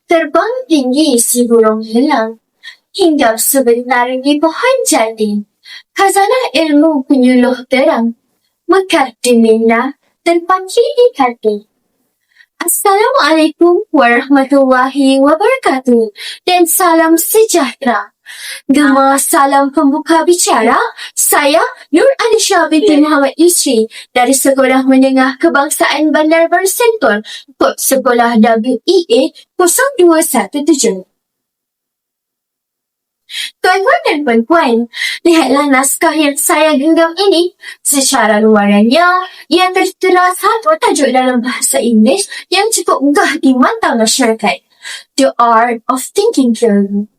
Terbang tinggi si burung helang, hinggap sebentar di pohon jati. Khazanah ilmu penyuluh terang, mekar di minda dan panci di hati. Assalamualaikum warahmatullahi wabarakatuh dan salam sejahtera. Gema salam pembuka bicara, saya Nur Alisha binti Muhammad Yusri dari Sekolah Menengah Kebangsaan Bandar Baru Sentul, kod sekolah WEA 0217. Tuan-tuan dan puan-puan, lihatlah naskah yang saya genggam ini. Secara luarannya, ia tertera satu tajuk dalam bahasa Inggeris yang cukup gah di mata masyarakat. The Art of Thinking Clearly.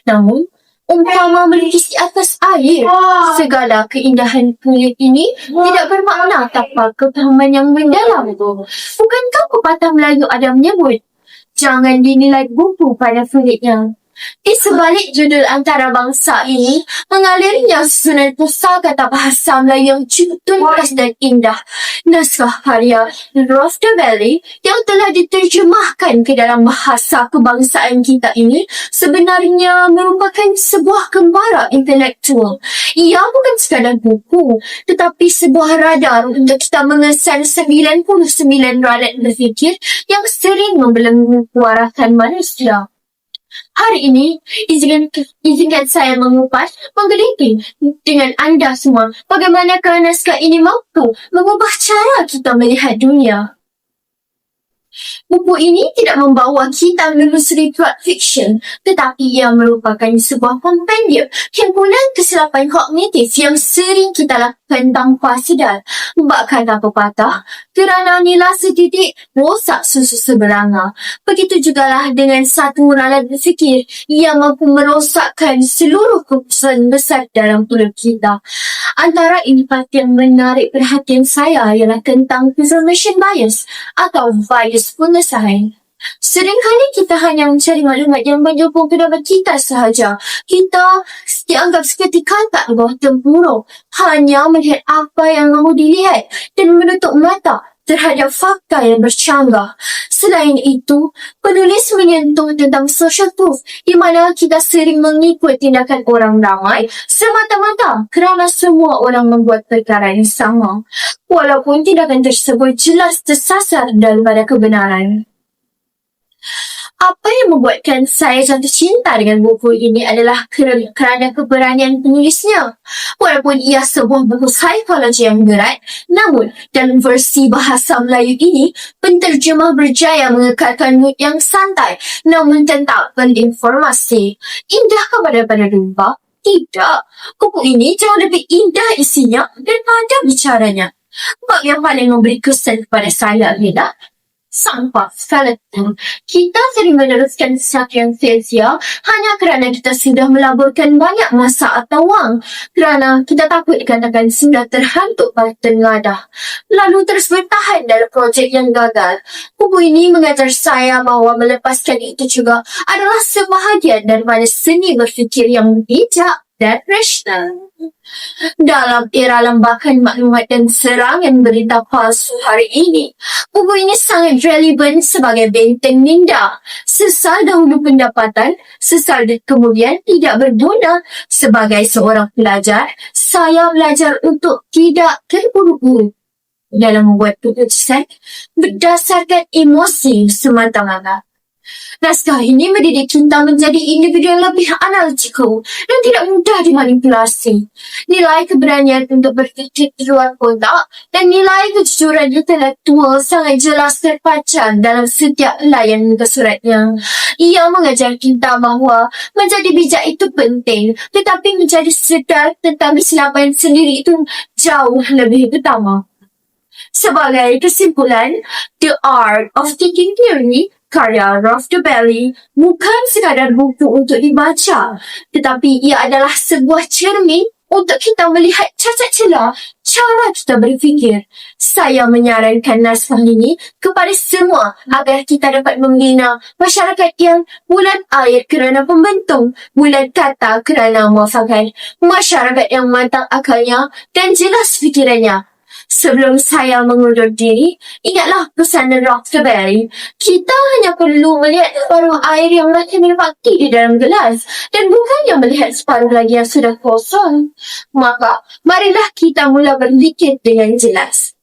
Namun, umpama melukis di atas air, segala keindahan kulit ini tidak bermakna tanpa kepahaman yang mendalam. Bukankah pepatah Melayu ada menyebut, jangan dinilai buku pada kulitnya. Di sebalik judul antarabangsa ini, mengalirnya susunan pusaka bahasa Melayu yang cukup tuntas dan indah. Naskah karya Ralph Dobelli yang telah diterjemahkan ke dalam bahasa kebangsaan kita ini sebenarnya merupakan sebuah gembara intelektual. Ia bukan sekadar buku, tetapi sebuah radar untuk kita mengesan 99 radat berfikir yang sering membelenggu kewarasan manusia. Hari ini, izinkan saya mengupas, menggelitik dengan anda semua bagaimanakah naskah ini mampu mengubah cara kita melihat dunia. Buku ini tidak membawa kita menelusuri plot fiction, tetapi ia merupakan sebuah kompendium himpunan kesilapan kognitif yang sering kita lakukan tanpa sedar. Bak kata pepatah, kerana nila setitik, rosak susu seberanga. Begitu jugalah dengan satu ralat berfikir, ia mampu merosakkan seluruh keputusan besar dalam tubuh kita. Antara indikator yang menarik perhatian saya ialah tentang confirmation bias atau bias pengesahan. Seringkali kita hanya mencari maklumat yang menyokong pendapat kita sahaja. Kita dianggap seperti katak di bawah tempurung, hanya melihat apa yang mahu dilihat dan menutup mata terhadap fakta yang bercanggah. Selain itu, penulis menyentuh tentang social proof di mana kita sering mengikut tindakan orang ramai semata-mata kerana semua orang membuat perkara yang sama, walaupun tindakan tersebut jelas tersasar daripada kebenaran. Apa yang membuatkan saya jatuh cinta dengan buku ini adalah kerana keberanian penulisnya. Walaupun ia sebuah buku psikologi yang berat, namun dalam versi bahasa Melayu ini, penterjemah berjaya mengekalkan mood yang santai namun tetap berinformasi. Indahkah pada lumba? Tidak. Buku ini jauh lebih indah isinya dan pandai bicaranya. Bab yang paling memberi kesan kepada saya adalah sampah skeleton. Kita sering meneruskan sesuatu yang sia-sia hanya kerana kita sudah melaburkan banyak masa atau wang, kerana kita takut dikatakan sudah terhantuk pada tengadah, lalu terus bertahan dalam projek yang gagal. Buku ini mengajar saya bahawa melepaskan itu juga adalah sebahagian daripada seni berfikir yang bijak dan rasional. Dalam era lambakan maklumat dan serangan berita palsu hari ini, buku ini sangat relevan sebagai benteng minda. Sesal dahulu pendapatan, sesal kemudian tidak berguna. Sebagai seorang pelajar, saya belajar untuk tidak terburu-buru dalam membuat keputusan berdasarkan emosi semata-mata. Naskah ini mendidik kita menjadi individu yang lebih analitikal dan tidak mudah dimanipulasi. Nilai keberanian untuk berfikir di luar kotak dan nilai kejujuran intelektual sangat jelas terpancar dalam setiap layan muka suratnya. Ia mengajar kita bahawa menjadi bijak itu penting, tetapi menjadi sedar tentang kesilapan sendiri itu jauh lebih utama. Sebagai kesimpulan, The Art of Thinking Clearly karya Ralph Dobelli bukan sekadar buku untuk dibaca, tetapi ia adalah sebuah cermin untuk kita melihat cacat celah cara kita berfikir. Saya menyarankan naskah ini kepada semua agar kita dapat membina masyarakat yang bulat air kerana pembentung, bulat kata kerana muafakat, masyarakat yang matang akalnya dan jelas fikirannya. Sebelum saya mengundur diri, ingatlah pesan Dr. Berry. Kita hanya perlu melihat separuh air yang masih berbakti di dalam gelas dan bukannya melihat separuh lagi yang sudah kosong. Maka, marilah kita mula berfikir dengan jelas.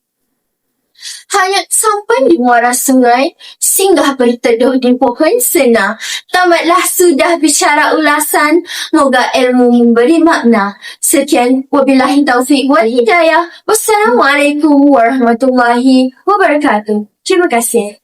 Hanya sampai di muara sungai, singgah berteduh di pohon sena. Tamatlah sudah bicara ulasan, moga ilmu memberi makna. Sekian, wabillahi taufiq wal hidayah. Wassalamualaikum warahmatullahi wabarakatuh. Terima kasih.